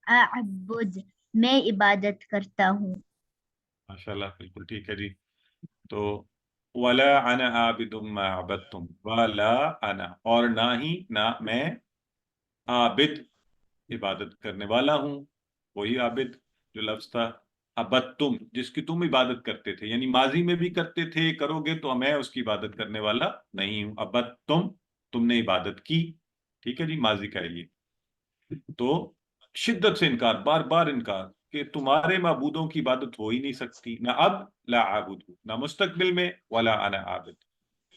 اعبد میں عبادت کرتا ہوں.
ماشاءاللہ بالکل ٹھیک ہے جی. تو ولا انا عابد ما عبدتم، ولا انا اور نہ ہی نہ میں، عابد عبادت کرنے والا ہوں. وہی عابد جو لفظ تھا. عبدتم جس کی تم عبادت کرتے تھے، یعنی ماضی میں بھی کرتے تھے، کرو گے تو میں اس کی عبادت کرنے والا نہیں ہوں. عبدتم تم نے عبادت کی. ٹھیک ہے جی. ماضی کا ہے یہ. تو شدت سے انکار، بار بار انکار کہ تمہارے معبودوں کی عبادت ہو ہی نہیں سکتی. نہ اب لا عابد، نہ مستقبل میں ولا انا عابد،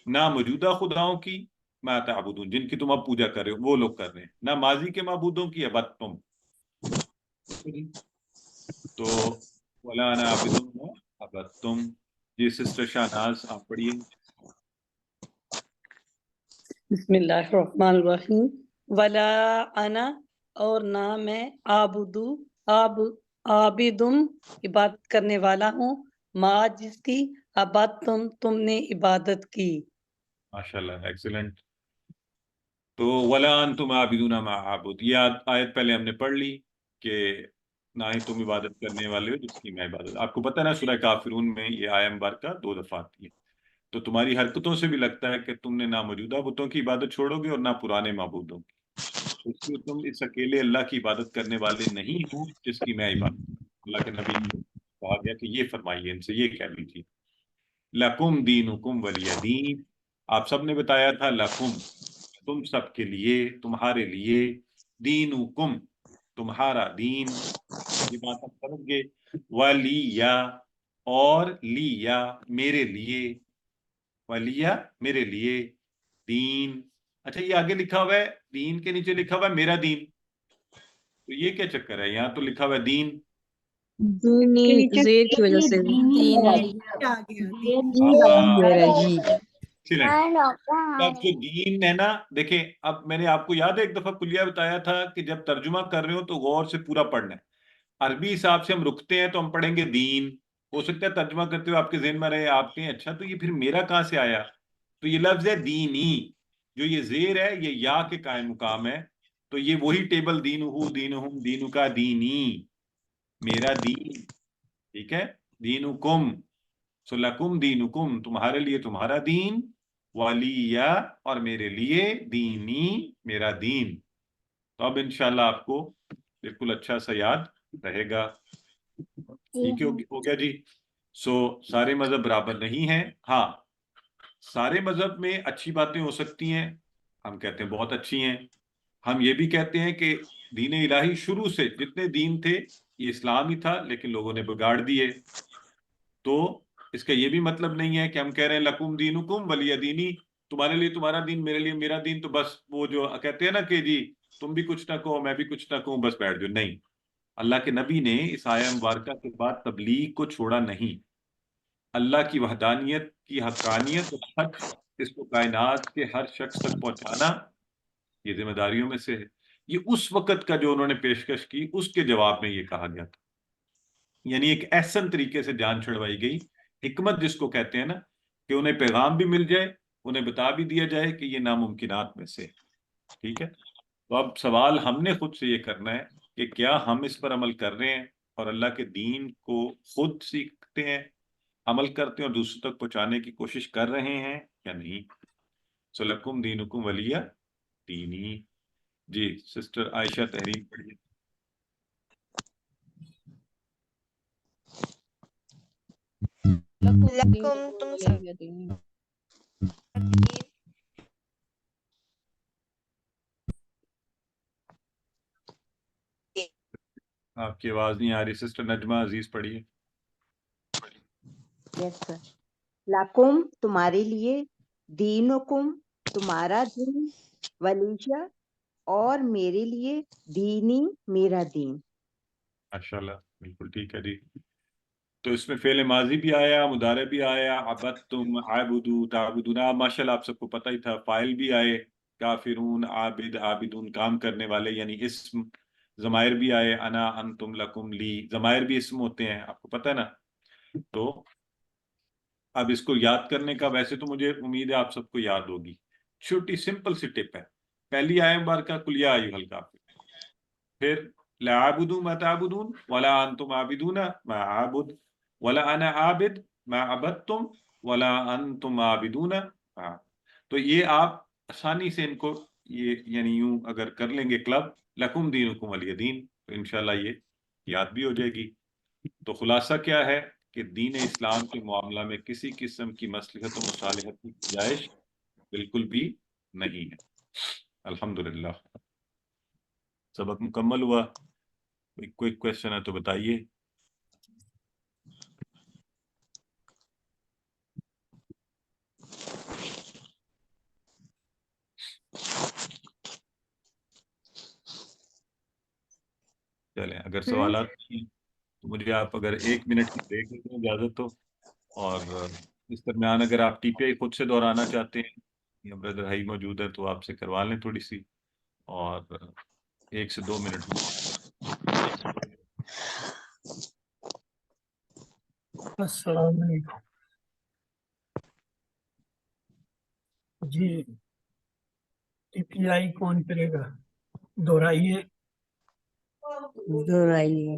نہ موجودہ خداؤں کی ما تعبدون جن کی تم اب پوجا کر رہے ہو وہ لوگ کر رہے ہیں، نہ ماضی کے معبودوں کی عبادت تم. تو ولا انا عابد ما عبدتم. جی سسٹر شاہناز آپ پڑھیے.
بسم اللہ الرحمن الرحیم. ولا انا اور نہ میں، عابدم عبادت کرنے والا ہوں، ما جس کی عبادتم تم نے عبادت کی.
ماشاءاللہ ایکسلنٹ. تو ولا انتم عابدون ما اعبد، یہ آیت پہلے ہم نے پڑھ لی کہ نہ ہی تم عبادت کرنے والے ہو جس کی میں عبادت. آپ کو پتہ ہے نا سورہ کافرون میں یہ آیہ مبارکہ 2 دفعہ آتی ہے. تو تمہاری حرکتوں سے بھی لگتا ہے کہ تم نے نہ موجودہ بتوں کی عبادت چھوڑو گے اور نہ پرانے معبودوں کی. اس لیے تم اس اکیلے اللہ کی عبادت کرنے والے نہیں ہو جس کی میں عبادت. اللہ کے نبی کو کہا گیا کہ یہ فرمائیے ان سے، یہ کہہ دیجیے لکم دینکم ولی دین. آپ سب نے بتایا تھا لکم تم سب کے لیے، تمہارے لیے، دینکم تمہارا دین. یہ بات ہم سمجھ گئے. ولییا اور لیا میرے لیے، ولیہ میرے لیے، دین. اچھا یہ آگے لکھا ہوا ہے دین کے نیچے لکھا ہوا ہے میرا دین، تو یہ کیا چکر ہے؟ یہاں تو لکھا ہوا ہے دین.
دینی زیر کی وجہ سے
آ گیا
میرا جی.
اب جو دین ہے نا، دیکھیں اب میں نے آپ کو یاد ہے ایک دفعہ کلیہ بتایا تھا کہ جب ترجمہ کر رہے ہو تو غور سے پورا پڑھنا ہے. عربی حساب سے ہم رکتے ہیں تو ہم پڑھیں گے دین. ہو سکتا ہے ترجمہ کرتے ہوئے آپ کے ذہن میں رہے آپ کہیں اچھا تو یہ پھر میرا کہاں سے آیا. تو یہ لفظ ہے دینی، جو یہ زیر ہے یہ یا کے قائم مقام ہے. تو یہ وہی ٹیبل دینہو دینہم دینو کا دینی، میرا دین. ٹھیک ہے، دینکم سو لکم دینکم تمہارے لیے تمہارا دین، ولیہ اور میرے لیے دینی میرا دین. تو اب انشاءاللہ آپ کو بالکل اچھا سا یاد رہے گا. ٹھیک ہے ہو گیا جی. سو سارے مذہب برابر نہیں ہیں. ہاں سارے مذہب میں اچھی باتیں ہو سکتی ہیں، ہم کہتے ہیں بہت اچھی ہیں. ہم یہ بھی کہتے ہیں کہ دین الہی شروع سے جتنے دین تھے یہ اسلام ہی تھا لیکن لوگوں نے بگاڑ دیے. تو اس کا یہ بھی مطلب نہیں ہے کہ ہم کہہ رہے ہیں لکم دینکم ولی دینی، تمہارے لیے تمہارا دین میرے لیے میرا دین. تو بس وہ جو کہتے ہیں نا کہ جی تم بھی کچھ نہ کہو میں بھی کچھ نہ کہوں بس بیٹھ جاؤ، نہیں. اللہ کے نبی نے اس آیہ مبارکہ کے بعد تبلیغ کو چھوڑا نہیں. اللہ کی وحدانیت کی حقانیت اور حق اس کو کائنات کے ہر شخص تک پہنچانا یہ ذمہ داریوں میں سے ہے. یہ اس وقت کا جو انہوں نے پیشکش کی اس کے جواب میں یہ کہا گیا تھا. یعنی ایک احسن طریقے سے جان چھڑوائی گئی. حکمت جس کو کہتے ہیں نا کہ انہیں پیغام بھی مل جائے، انہیں بتا بھی دیا جائے کہ یہ ناممکنات میں سے. ٹھیک ہے، تو اب سوال ہم نے خود سے یہ کرنا ہے کہ کیا ہم اس پر عمل کر رہے ہیں اور اللہ کے دین کو خود سیکھتے ہیں، عمل کرتے ہیں اور دوسروں تک پہنچانے کی کوشش کر رہے ہیں یا نہیں. سو لکم دینکم ولیہ دینی. جی سسٹر عائشہ تحریر پڑھیے.
لکم تم سب
آپ کی آواز نہیں آ رہی سسٹر نجمہ عزیز پڑھیے.
یس سر. لکم تمہارے لیے، دینکم تمہارا دین، ولیجہ اور میرے لیے دینی میرا دین.
ماشاءاللہ بالکل ٹھیک ہے جی. تو اس میں فعل ماضی بھی آیا، مضارع بھی آیا، عبدتم، عابدو، تعبدون. ماشاءاللہ آپ سب کو پتہ ہی تھا. فاعل بھی آئے، کافرون، عابد، عابدون کام کرنے والے یعنی اسم. ضمائر بھی آئے، انا، انتم، لکم، لی. ضمائر بھی اسم ہوتے ہیں آپ کو پتہ ہے نا. تو اب اس کو یاد کرنے کا ویسے تو مجھے امید ہے آپ سب کو یاد ہوگی. چھوٹی سمپل سی ٹپ ہے. پہلی آیہ مبارکہ قل یا ایھا الکافرون، پھر لا اعبد ما تعبدون ولا انتم عابدون ما اعبد ولا انا عابد ما عبدتم ولا انتم عابدون ما. تو یہ آپ آسانی سے ان کو یہ یعنی یوں اگر کر لیں گے کلب لکم دینکم ولی دین تو انشاءاللہ یہ یاد بھی ہو جائے گی. تو خلاصہ کیا ہے کہ دین اسلام کے معاملہ میں کسی قسم کی مصلحت و مصالحت کی گنجائش بالکل بھی نہیں ہے. الحمدللہ سبق مکمل ہوا. کوئی کویشچن ہے تو بتائیے. چلیں اگر سوالات نہیں ہیں تو مجھے آپ اگر 1 منٹ کی بریک دیں اجازت ہو، اور اس درمیان اگر آپ ٹی پی آئی خود سے دہرانا چاہتے ہیں یا بردر بھائی موجود ہے تو آپ سے کروا لیں تھوڑی سی، اور 1 سے 2 منٹ میں.
السلام علیکم. جی ٹی پی آئی کون کرے گا؟ دہرائیے.
دہرائیے.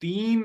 3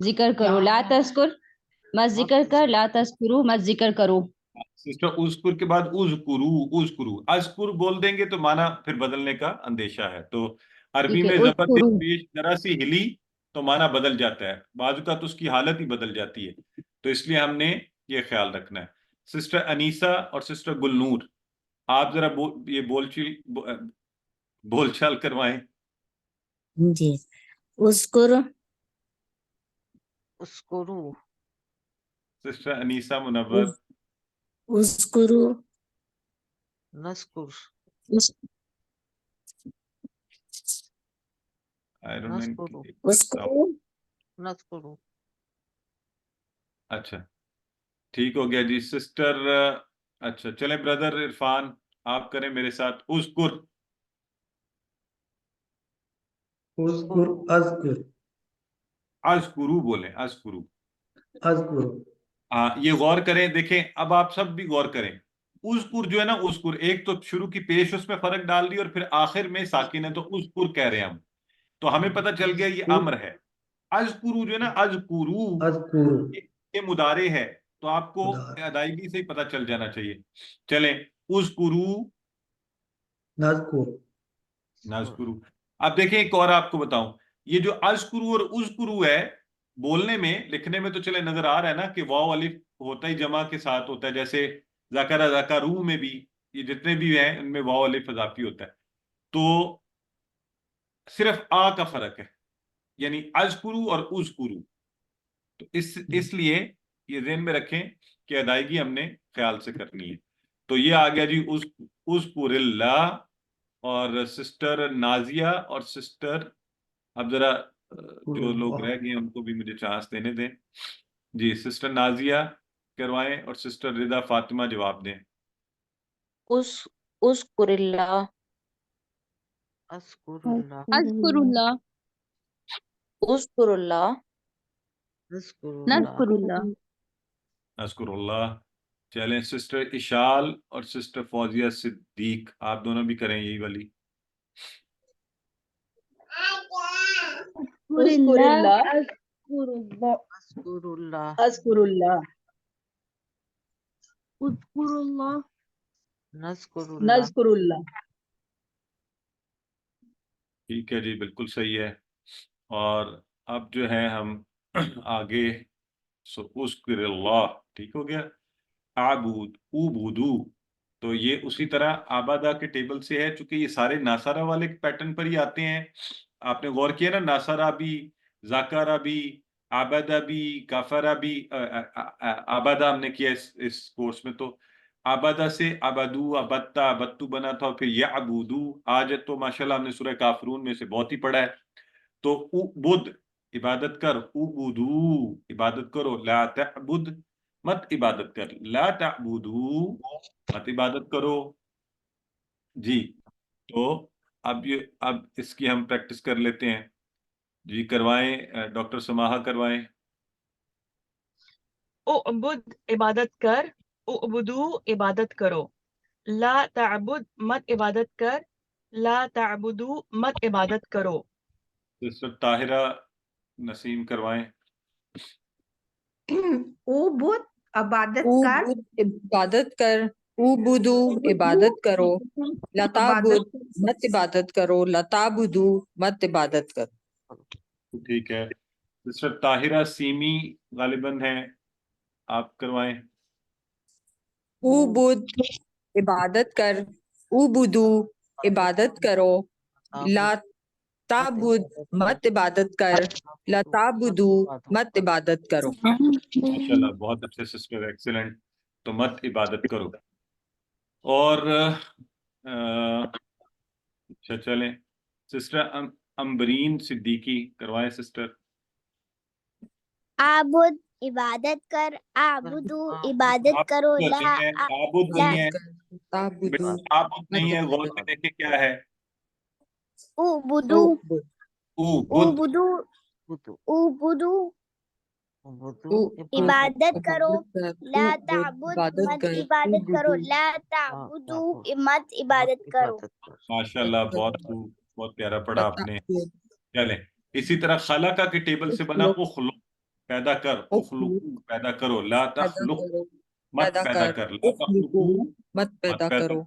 ذکر کرو لا تذکر مت ذکر کر لا تذکرو مت ذکر کرو.
سسٹر اذکر کے بعد اذکرو اذکر بول دیں گے تو معنی پھر بدلنے کا اندیشہ ہے. تو عربی
ٹھیک ہے
میں زبر
اذکرو.
پیش ذرا سی ہلی تو معنی بدل جاتا ہے، بعض اوقات اس کی حالت ہی بدل جاتی ہے، تو اس لیے ہم نے یہ خیال رکھنا ہے. سسٹر انیسا اور سسٹر گلنور آپ ذرا یہ بول چال کروائیں.
جی اذکر
اذکرو
سسٹر انیسا منور.
اذکرو
نذکر
I don't know.
نذکرو
اذکرو
نذکرو.
اچھا ٹھیک ہو گیا جی. سسٹر اچھا چلیں بردر عرفان آپ کریں میرے ساتھ اذکر.
اذکر اذکر
اذکرو بولیں اذکرو.
اذکر
ہاں یہ غور کریں، دیکھیں اب آپ سب بھی غور کریں. اذکر جو ہے نا اذکر، ایک تو شروع کی پیش اس میں فرق ڈال دی اور پھر آخر میں ساکن ہے تو اذکر کہہ رہے ہیں ہم، تو ہمیں پتہ چل گیا یہ امر ہے. اذکرو جو ہے نا اذکرو
اذکر
یہ مضارع ہے، تو آپ کو ادائیگی سے ہی پتہ چل جانا چاہیے. چلیں اذکرو
نذکر
نذکرو. اب دیکھیں ایک اور آپ کو بتاؤں، یہ جو اذکرو اور اذکرو ہے بولنے میں، لکھنے میں تو چلے نظر آ رہا ہے نا کہ واو الف ہوتا ہی جمع کے ساتھ ہوتا ہے، جیسے ذکر ذکرو میں بھی یہ جتنے بھی ہیں ان میں واو الف اضافی ہوتا ہے، تو صرف آ کا فرق ہے، یعنی اذکرو اور اذکرو. تو اس لیے یہ ذہن میں رکھیں کہ ادائیگی ہم نے خیال سے کرنی ہے. تو یہ آ گیا جی اذکر اللہ. اور سسٹر نازیہ اور سسٹر، اب ذرا جو لوگ رہ گئے ہیں ان کو بھی مجھے چانس دینے دیں. جی سسٹر نازیہ کروائیں اور سسٹر رضا فاطمہ جواب دیں.
اذکر اللہ
اذکر اللہ
اذکر اللہ
اذکر اللہ
نذکر
نذکر
اللہ
اللہ.
اذکر اللہ. چلیں سسٹر اشال اور سسٹر فوزیہ صدیق آپ دونوں بھی کریں یہی والی.
اذکر اللہ
اذکر اللہ
اذکر اللہ
اذکر اللہ
نذکر اللہ.
نذکر اللہ.
ٹھیک ہے جی بالکل صحیح ہے. اور اب جو ہے ہم آگے اذکر اللہ ٹھیک ہو گیا. اعبد اعبدو تو یہ اسی طرح آبادہ کے ٹیبل سے ہے، چونکہ یہ سارے ناصرہ والے پیٹرن پر ہی آتے ہیں. آپ نے غور کیا نا، ناصرہ بھی، ذاکرہ بھی، آبادہ بھی، کافرہ بھی. آبادہ ہم نے کیا اس کورس میں، تو آبادہ سے آبادو ابتا ابتو بنا تھا، اور پھر یعبدو. آج تو ماشاءاللہ ہم نے سورہ کافرون میں سے بہت ہی پڑھا ہے. تو اعبد عبادت کر، اعبدو عبادت کرو، لا تعبد مت عبادت کر، لا تعبدو مت عبادت کرو. جی تو اب اس کی ہم پریکٹس کر لیتے ہیں. جی کروائیں ڈاکٹر سماحہ کروائیں.
اعبد عبادت کر، اعبدو عبادت کرو. لا تعبد مت عبادت کر، لا تعبدو مت عبادت کرو.
سسٹر طاہرہ نسیم کروائیں.
اعبد عبادت کر،
اعبد عبادت کر، اعبدو عبادت کرو، لتعبد مت عبادت کرو، لتعبدو مت عبادت کرو.
ٹھیک ہے. سسٹر طاہرہ سیمی غالباً ہیں، آپ کروائیں.
اعبد عبادت کر، اعبدو عبادت کرو، لا تعبد مت عبادت کر، لتعبدو مت عبادت کرو.
ماشاءاللہ بہت اچھے سسٹر، ایکسیلنٹ. تو مت عبادت کرو. اور اچھا چلیں سسٹر امبرین صدیقی کروائیں سسٹر.
عابد عبادت کر، اعبدو عبادت کرو، لا
عابد نہیں ہے،
تعبدو
عابد نہیں ہے، غور سے دیکھیں کیا ہے.
اعبدو
اعبد
اعبدو عبادت کرو، لا تعبد مت عبادت کرو، لا تعبدو مت عبادت کرو.
ماشاءاللہ بہت خوب، بہت پیارا پڑھا آپ نے. چلیں اسی طرح خلقہ کے ٹیبل سے بنا اخلق. پیدا کر، اخلقو پیدا کرو، لا تخلق مت پیدا کر، لا تخلقو
مت
مت پیدا کرو.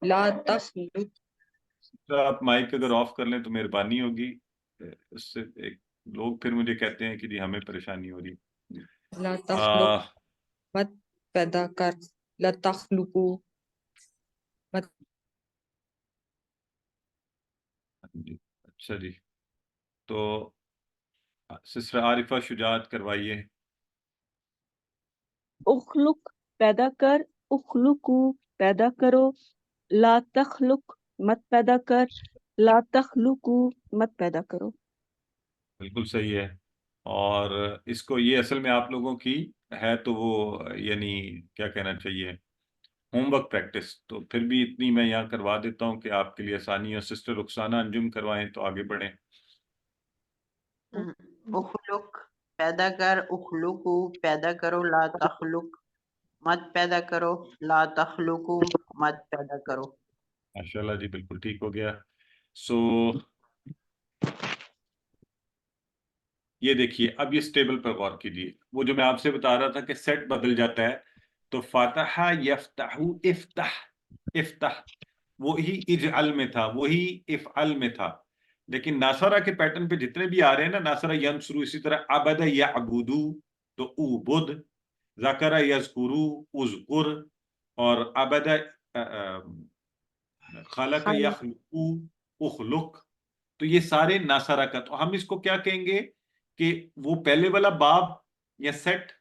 لا تخلق
تو آپ مائک اگر آف کر لیں تو مہربانی ہوگی. اس سے ایک لوگ پھر مجھے کہتے ہیں کہ جی ہمیں پریشانی ہو رہی.
لا تخلق مت پیدا کر لا تخلقو مت
جی اچھا جی. تو سسٹر عارفہ شجاعت کروائیے.
اخلق پیدا کر، اخلقو پیدا کرو، لا تخلق مت پیدا کر، لا تخلقو مت پیدا کرو.
بالکل صحیح ہے. اور اس کو یہ اصل میں آپ لوگوں کی ہے تو وہ یعنی کیا کہنا چاہیے ہوم ورک پریکٹس. تو پھر بھی اتنی میں یہاں کروا دیتا ہوں کہ آپ کے لیے آسانی. اور سسٹر رخسانہ انجم کروائیں تو آگے بڑھیں.
اخلق پیدا کر، اخلقو پیدا کرو، لا تخلق مت پیدا کرو، لا تخلقو مت پیدا کرو.
ماشاءاللہ جی بالکل ٹھیک ہو گیا. سو یہ دیکھیے اب یہ اسٹیبل پر غور کیجیے. وہ جو میں آپ سے بتا رہا تھا کہ سیٹ بدل جاتا ہے. تو فاتح یفتح افتح افتح وہی اجعل میں تھا، وہی افعل میں تھا. لیکن ناصرہ کے پیٹرن پہ جتنے بھی آ رہے ہیں نا، ناصرہ ینصرو، اسی طرح عبد یعبدو تو اعبد، ذکر یذکرو اذکر، اور عبد خلق یخلقو اخلق. تو یہ سارے ناصرہ کا. تو ہم اس کو کیا کہیں گے کہ وہ پہلے والا باب یا سیٹ،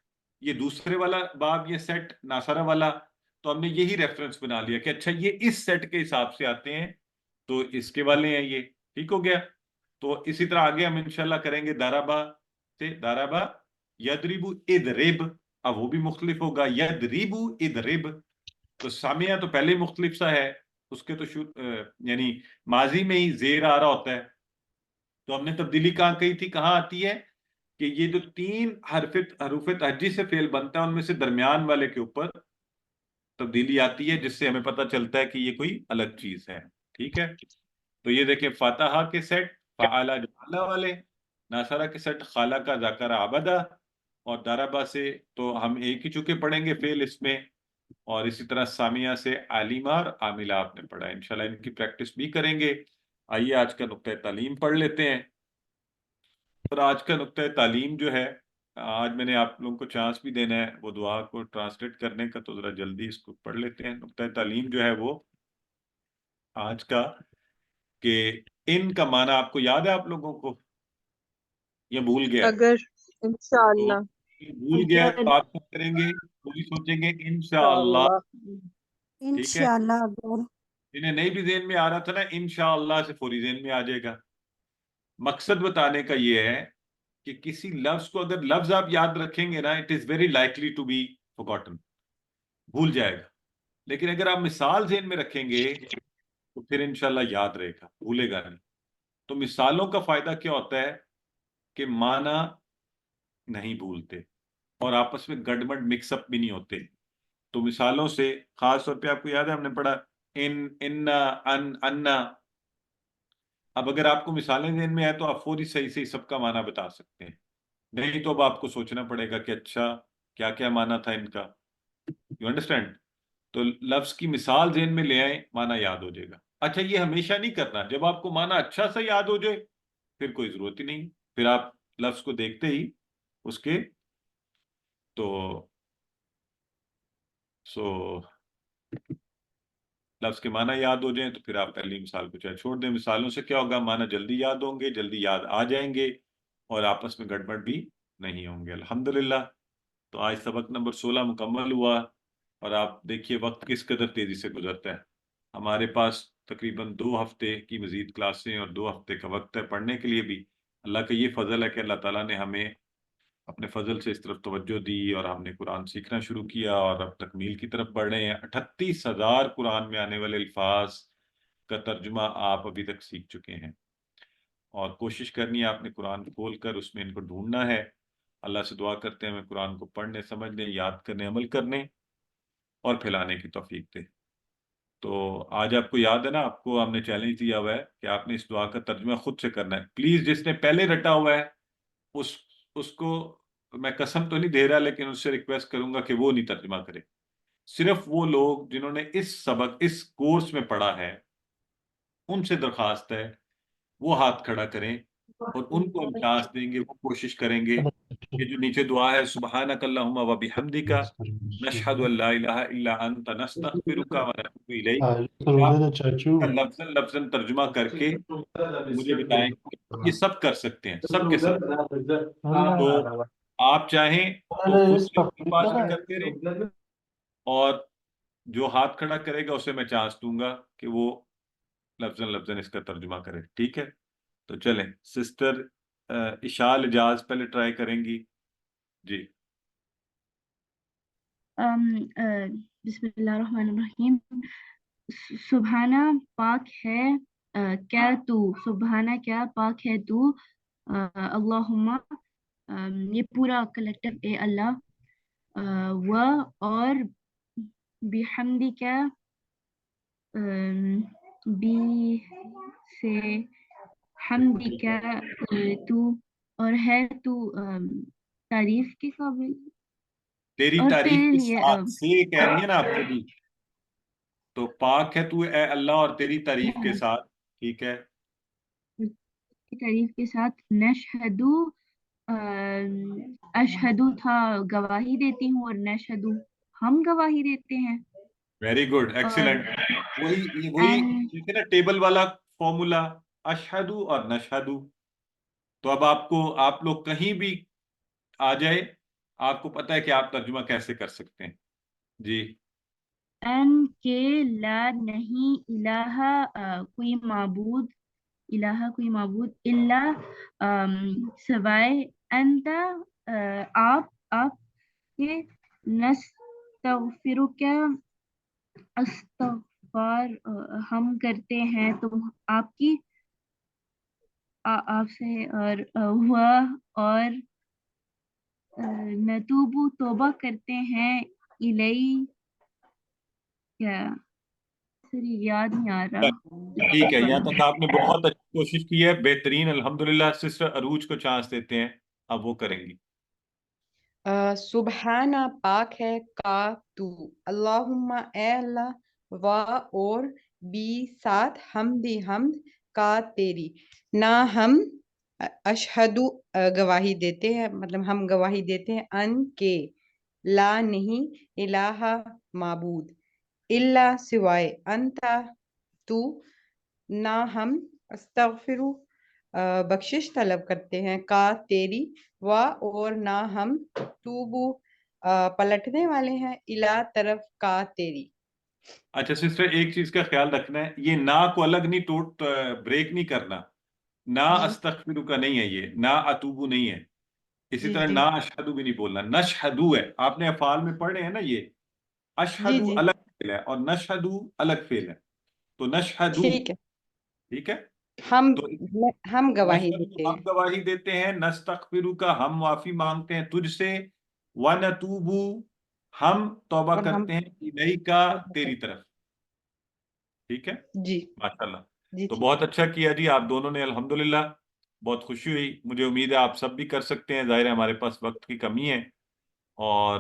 یہ دوسرے والا باب یا سیٹ ناصرہ والا. تو ہم نے یہی ریفرنس بنا لیا کہ اچھا یہ اس سیٹ کے حساب سے آتے ہیں تو اس کے والے ہیں یہ. ٹھیک ہو گیا. تو اسی طرح آگے ہم انشاءاللہ کریں گے دارابا سے. دارابا یدریبو ادرب، اب وہ بھی مختلف ہوگا. یدریبو ادرب تو سامیہ تو پہلے مختلف سا ہے، اس کے تو یعنی ماضی میں ہی زیر آ رہا ہوتا ہے. تو ہم نے تبدیلی کہاں کہی تھی، کہاں آتی ہے کہ یہ جو 3 حروف تہجی سے فعل بنتا ہے ان میں سے درمیان والے کے اوپر تبدیلی آتی ہے، جس سے ہمیں پتہ چلتا ہے کہ یہ کوئی الگ چیز ہے. ٹھیک ہے. تو یہ دیکھیں فاتحہ کے سیٹ فعلا جعل والے، ناصرہ کے سیٹ خالقہ ذکر عبدہ، اور داربا سے تو ہم ایک ہی چکے پڑھیں گے فعل اس میں. اور اسی طرح سامیہ سے عالمہ اور عاملہ آپ نے پڑھا. انشاءاللہ ان کی پریکٹس بھی کریں گے. آئیے آج کا نقطہ تعلیم پڑھ لیتے ہیں. اور آج کا نقطہ تعلیم جو ہے، آج میں نے آپ لوگوں کو چانس بھی دینا ہے وہ دعا کو ٹرانسلیٹ کرنے کا، تو ذرا جلدی اس کو پڑھ لیتے ہیں. نقطہ تعلیم جو ہے وہ آج کا کہ ان کا معنی آپ کو یاد ہے آپ لوگوں کو یا بھول گیا ہے؟
اگر
تو
انشاءاللہ
بھول گیا ہے تو آپ کیا کریں گے، وہی سوچیں گے انشاءاللہ. ٹھیک ہے.
انشاءاللہ اگر
جنہیں نہیں بھی ذہن میں آ رہا تھا نا، انشاءاللہ سے فوری ذہن میں آ جائے گا. مقصد بتانے کا یہ ہے کہ کسی لفظ کو اگر لفظ آپ یاد رکھیں گے نا، it is very likely to be forgotten, بھول جائے گا. لیکن اگر آپ مثال ذہن میں رکھیں گے تو پھر انشاءاللہ یاد رہے گا، بھولے گا نہیں. تو مثالوں کا فائدہ کیا ہوتا ہے کہ معنی نہیں بھولتے اور آپس میں گڑبڑ مکس اپ بھی نہیں ہوتے. تو مثالوں سے خاص طور پہ آپ کو یاد ہے ہم نے پڑھا ان. اب اگر آپ کو مثالیں ذہن میں آئے تو آپ فوری صحیح سب کا معنی بتا سکتے ہیں. نہیں تو اب آپ کو سوچنا پڑے گا کہ اچھا کیا کیا معنی تھا ان کا. You understand. تو لفظ کی مثال ذہن میں لے آئیں، معنی یاد ہو جائے گا. اچھا یہ ہمیشہ نہیں کرنا، جب آپ کو معنی اچھا سا یاد ہو جائے پھر کوئی ضرورت ہی نہیں، پھر آپ لفظ کو دیکھتے ہی اس کے تو لفظ کے معنی یاد ہو جائیں تو پھر آپ پہلی مثال کو چاہے چھوڑ دیں. مثالوں سے کیا ہوگا، معنی جلدی یاد ہوں گے، جلدی یاد آ جائیں گے اور آپس میں گڑبڑ بھی نہیں ہوں گے. الحمدللہ. تو آج سبق نمبر 16 مکمل ہوا. اور آپ دیکھیے وقت کس قدر تیزی سے گزرتا ہے. ہمارے پاس تقریباً 2 ہفتے کی مزید کلاسیں اور 2 ہفتے کا وقت ہے پڑھنے کے لیے بھی. اللہ کا یہ فضل ہے کہ اللہ تعالیٰ نے ہمیں اپنے فضل سے اس طرف توجہ دی اور ہم نے قرآن سیکھنا شروع کیا اور اب تکمیل کی طرف بڑھ رہے ہیں. 38,000 قرآن میں آنے والے الفاظ کا ترجمہ آپ ابھی تک سیکھ چکے ہیں. اور کوشش کرنی ہے آپ نے قرآن کھول کر اس میں ان کو ڈھونڈنا ہے. اللہ سے دعا کرتے ہیں ہمیں قرآن کو پڑھنے، سمجھنے، یاد کرنے، عمل کرنے اور پھیلانے کی توفیق دے. تو آج آپ کو یاد ہے نا، آپ کو ہم نے چیلنج دیا ہوا ہے کہ آپ نے اس دعا کا ترجمہ خود سے کرنا ہے. پلیز جس نے پہلے رٹا ہوا ہے اس اس کو میں قسم تو نہیں دے رہا لیکن اس سے ریکویسٹ کروں گا کہ وہ نہیں ترجمہ کرے. صرف وہ لوگ جنہوں نے اس کورس میں پڑھا ہے ان سے درخواست ہے وہ ہاتھ کھڑا کریں اور ان کو ہم چانس دیں گے. وہ کوشش کریں گے کہ جو نیچے دعا ہے سبحانک اللہم و بحمدک نشہد ان لا الہ الا انت نستغفرک و نتوب الیک لفظاً ترجمہ کر کے مجھے بتائیں. یہ سب کر سکتے ہیں, سب کے سب. تو آپ چاہیں تو خود سے حفاظت کرتے رہیں اور جو ہاتھ کھڑا کرے گا اسے میں چانس دوں گا کہ وہ لفظاً اس کا ترجمہ کرے. ٹھیک ہے, تو چلیں سسٹر اشال اجاز پہلے ٹرائی کریں گی. جی
بسم اللہ الرحمن الرحیم. سبحانہ پاک ہے کیا تو, سبحانہ کیا پاک ہے تو, اللہم یہ پورا کلیکٹو اے اللہ, و اور بحمدی کیا بی سے حمدی کیا تو, اور ہے تو تعریف کے قابل.
تیری
اور
تعریف کے
فعل یہ
ساتھ سے کہہ رہی ہے نا آپ سبھی, تو پاک ہے تو اے اللہ اور تیری تعریف کے ساتھ. ٹھیک ہے,
تعریف کے ساتھ نشہدو, اشہدو تھا گواہی دیتی ہوں, اور نشہدو ہم گواہی دیتے ہیں.
ویری گڈ,
اور
ایکسیلنٹ. وہی نا ٹیبل والا فارمولا, اشہدو اور نشہدو. تو اب آپ لوگ کہیں بھی آ جائے, آپ کو پتہ ہے کہ آپ ترجمہ کیسے کر سکتے ہیں. جی
ان کے لا نہیں الہ کوئی معبود, الہ کوئی معبود, الا سوائے, انت آپ کے, نستغفرک استغفار ہم کرتے ہیں تم آپ کی, آپ سے, اور ہوا اور نتوبو توبہ کرتے ہیں, الی کیا سری یاد نہیں آ رہا.
ٹھیک ہے, یہاں تک آپ نے بہت اچھی کوشش کی ہے, بہترین, الحمدللہ. سسٹر عروج کو چانس دیتے ہیں, اب وہ کریں گی.
سبحانہ پاک ہے کا تو, اللہم اے اللہ, و اور بی ساتھ, حمدی حمد, کا تیری, نہ ہم اشہدو گواہی دیتے ہیں, مطلب ہم گواہی دیتے ہیں, ان کے لا نہیں الہ معبود, الا سوائے, انتا تو, نہ ہم استغفرو بخشش طلب کرتے ہیں, کا تیری, و اور نہ ہم توبو پلٹنے والے ہیں, الا طرف کا تیری.
اچھا سسٹر, ایک چیز کا خیال رکھنا ہے, یہ نا کو الگ نہیں بریک نہیں کرنا. نا
جی
استغفرو کا نہیں ہے, یہ نا اتوبو نہیں ہے. اسی
جی
طرح
جی
نا اشہدو بھی نہیں بولنا, نشہدو ہے. آپ نے افعال میں پڑھے ہیں نا, یہ
جی
اشہدو
جی
الگ فعل ہے اور نشہدو الگ فعل ہے. تو نشہدو,
ٹھیک ہے,
ٹھیک ہے.
ہم
تو
ہم گواہی
نشہدو
دیتے
ہم
ہیں,
گواہی دیتے ہیں, نستغفرو کا ہم معافی مانگتے ہیں تجھ سے, ونتوبو ہم توبہ
اور ہم
کرتے ہیں, الیک کا تیری طرف. ٹھیک ہے,
جی
ماشاءاللہ.
جی
تو
ٹھیک.
بہت اچھا کیا جی آپ دونوں نے, الحمدللہ. بہت خوشی ہوئی, مجھے امید ہے آپ سب بھی کر سکتے ہیں. ظاہر ہے ہمارے پاس وقت کی کمی ہے. اور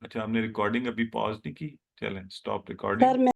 اچھا, ہم نے ریکارڈنگ ابھی پاز نہیں کی, چلیں سٹاپ ریکارڈنگ.